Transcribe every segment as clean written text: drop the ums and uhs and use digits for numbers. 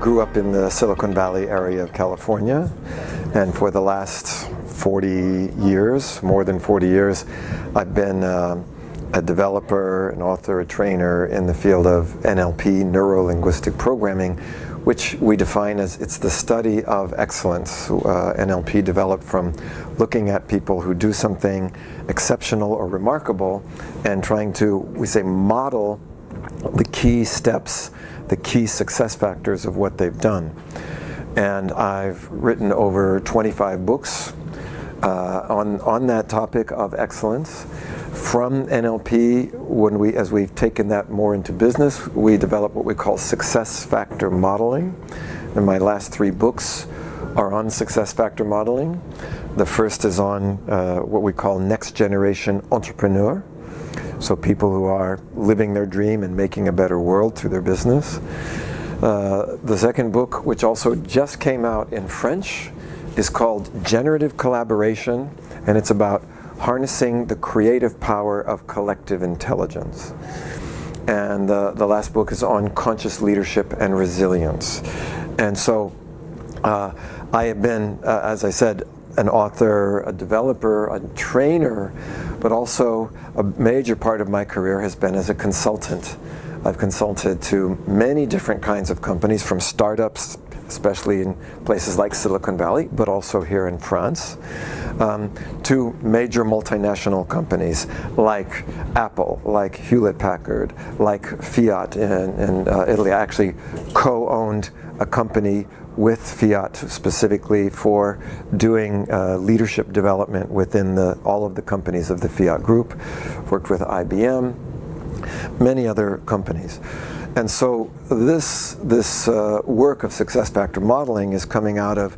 grew up in the Silicon Valley area of California, and for the last 40 years, more than 40 years, I've been a developer, an author, a trainer in the field of NLP, neuro-linguistic programming, which we define as it's the study of excellence. NLP developed from looking at people who do something exceptional or remarkable and trying to, we say, model the key steps, the key success factors of what they've done. And I've written over 25 books on that topic of excellence. From NLP, as we've taken that more into business, we develop what we call success factor modeling. And my last 3 books are on success factor modeling. The first is on what we call next generation entrepreneur. So people who are living their dream and making a better world through their business. The second book, which also just came out in French, is called Generative Collaboration, and it's about harnessing the creative power of collective intelligence. And the last book is on conscious leadership and resilience. And so I have been, as I said, an author, a developer, a trainer, but also a major part of my career has been as a consultant. I've consulted to many different kinds of companies, from startups, especially in places like Silicon Valley, but also here in France, to major multinational companies like Apple, like Hewlett-Packard, like Fiat in Italy. I actually co-owned a company with Fiat specifically for doing leadership development within all of the companies of the Fiat group. Worked with IBM, many other companies. And so this work of success factor modeling is coming out of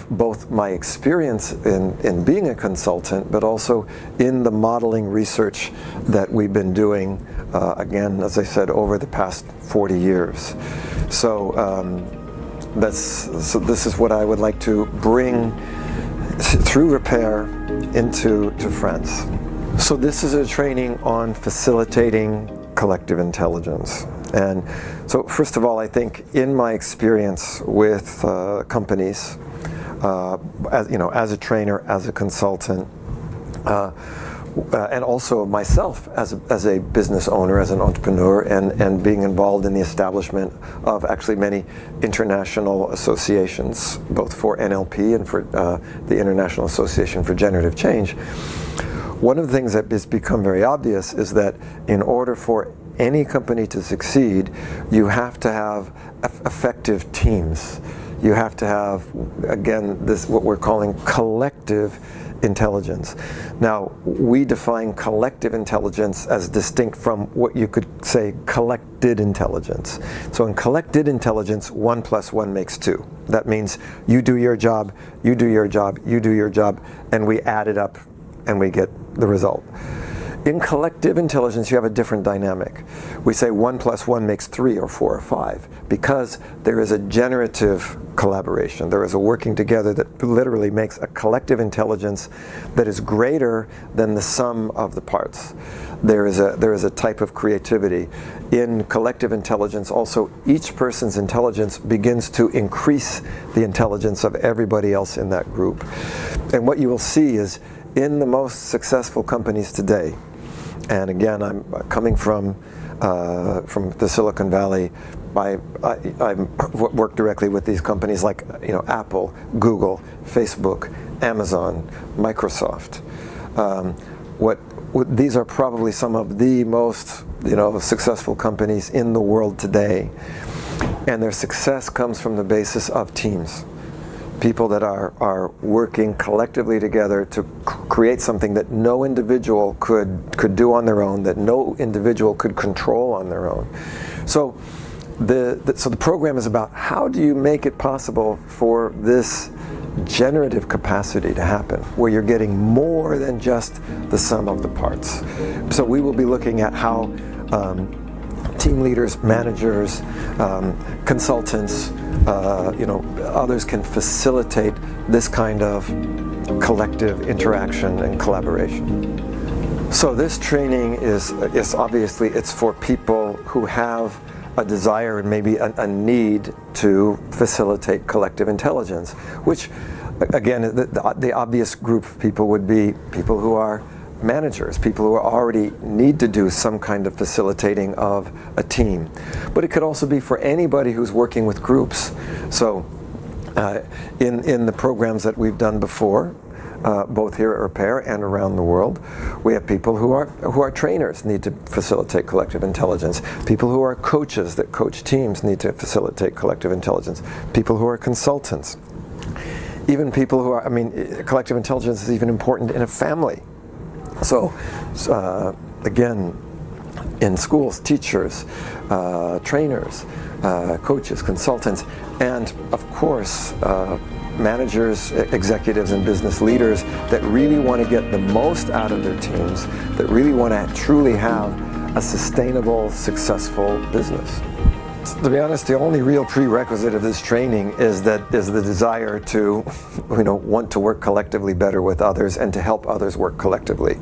both my experience in being a consultant, but also in the modeling research that we've been doing, again, as I said, over the past 40 years. So this is what I would like to bring through Repère into France. So this is a training on facilitating collective intelligence. And so first of all, I think in my experience with companies, as a trainer, as a consultant, and also myself as a business owner, as an entrepreneur, and being involved in the establishment of actually many international associations, both for NLP and for the International Association for Generative Change. One of the things that has become very obvious is that in order for any company to succeed, you have to have effective teams. You have to have, again, this what we're calling collective intelligence. Now, we define collective intelligence as distinct from what you could say collected intelligence. So in collected intelligence, 1 + 1 makes 2. That means you do your job, you do your job, you do your job, and we add it up and we get the result. In collective intelligence, you have a different dynamic. We say 1 + 1 makes 3 or 4 or 5, because there is a generative collaboration. There is a working together that literally makes a collective intelligence that is greater than the sum of the parts. There is a type of creativity. In collective intelligence, also, each person's intelligence begins to increase the intelligence of everybody else in that group. And what you will see is, in the most successful companies today, and again, I'm coming from the Silicon Valley. I work directly with these companies like Apple, Google, Facebook, Amazon, Microsoft. These are probably some of the most successful companies in the world today, and their success comes from the basis of teams. People that are working collectively together to create something that no individual could do on their own, that no individual could control on their own. So the program is about how do you make it possible for this generative capacity to happen, where you're getting more than just the sum of the parts. So we will be looking at how team leaders, managers, consultants, others can facilitate this kind of collective interaction and collaboration. So this training is obviously, it's for people who have a desire and maybe a need to facilitate collective intelligence, which again, the obvious group of people would be people who are managers, people who already need to do some kind of facilitating of a team. But it could also be for anybody who's working with groups. So in the programs that we've done before, both here at Repère and around the world, we have people who are trainers need to facilitate collective intelligence. People who are coaches that coach teams need to facilitate collective intelligence. People who are consultants. Even people who are, collective intelligence is even important in a family. So again, in schools, teachers, trainers, coaches, consultants, and of course, managers, executives, and business leaders that really want to get the most out of their teams, that really want to truly have a sustainable, successful business. To be honest, the only real prerequisite of this training is the desire to, want to work collectively better with others and to help others work collectively.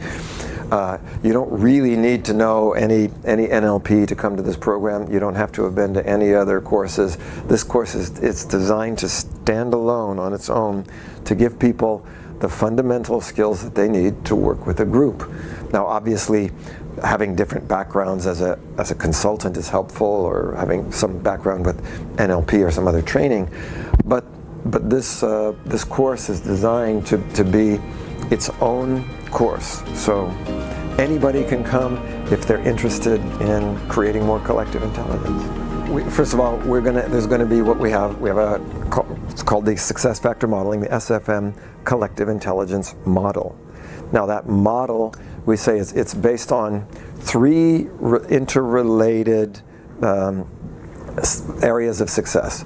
You don't really need to know any NLP to come to this program. You don't have to have been to any other courses. This course it's designed to stand alone on its own, to give people the fundamental skills that they need to work with a group. Now, obviously, having different backgrounds as a consultant is helpful, or having some background with NLP or some other training, but this course is designed to be its own course. So anybody can come if they're interested in creating more collective intelligence. First of all, there's going to be what we have. It's called the Success Factor Modeling, the SFM Collective Intelligence Model. Now that model, we say, it's based on three interrelated areas of success.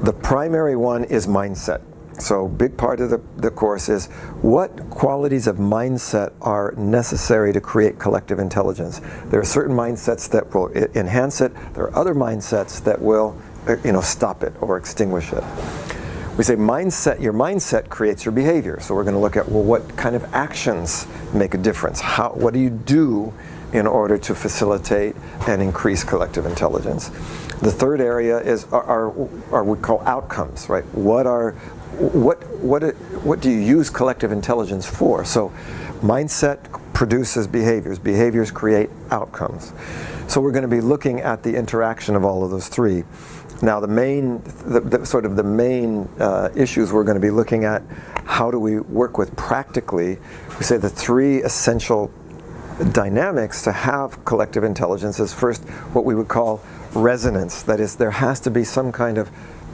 The primary one is mindset. So a big part of the course is what qualities of mindset are necessary to create collective intelligence. There are certain mindsets that will enhance it. There are other mindsets that will stop it or extinguish it. We say your mindset creates your behavior. So we're going to look at, what kind of actions make a difference? What do you do in order to facilitate and increase collective intelligence? The third area are we call outcomes, right? What do you use collective intelligence for? So mindset produces behaviors. Behaviors create outcomes. So we're going to be looking at the interaction of all of those three. Now the main issues we're going to be looking at, how do we work with practically, we say the three essential dynamics to have collective intelligence is first what we would call resonance. That is, there has to be some kind of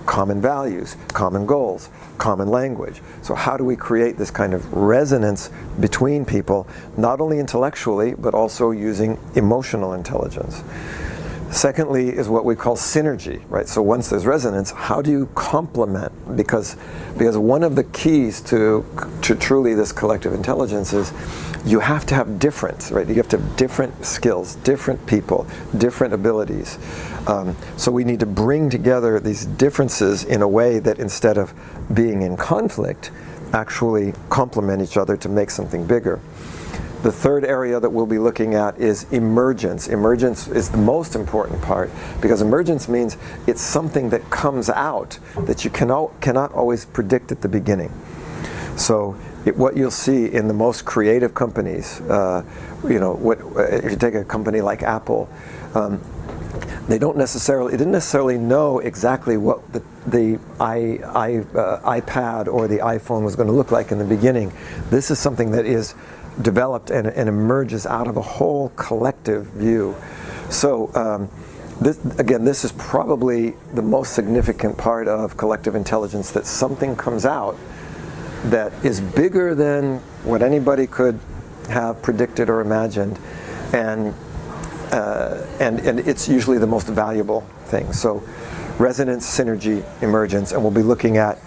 common values, common goals, common language. So how do we create this kind of resonance between people, not only intellectually, but also using emotional intelligence? Secondly is what we call synergy, right? So once there's resonance, how do you complement? Because one of the keys to truly this collective intelligence is you have to have different, right? You have to have different skills, different people, different abilities. So we need to bring together these differences in a way that instead of being in conflict, actually complement each other to make something bigger. The third area that we'll be looking at is emergence. Emergence is the most important part, because emergence means it's something that comes out that you cannot always predict at the beginning. So what you'll see in the most creative companies, if you take a company like Apple, they didn't necessarily know exactly what the iPad or the iPhone was going to look like in the beginning. This is something that is developed and emerges out of a whole collective view. So this is probably the most significant part of collective intelligence, that something comes out that is bigger than what anybody could have predicted or imagined, and it's usually the most valuable thing. So resonance, synergy, emergence, and we'll be looking at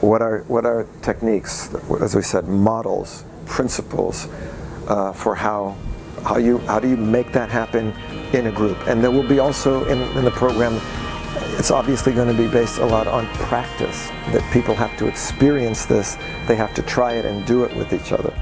what are techniques, as we said, models, principles for how do you make that happen in a group. And there will be also in the program, it's obviously going to be based a lot on practice, that people have to experience this, they have to try it and do it with each other.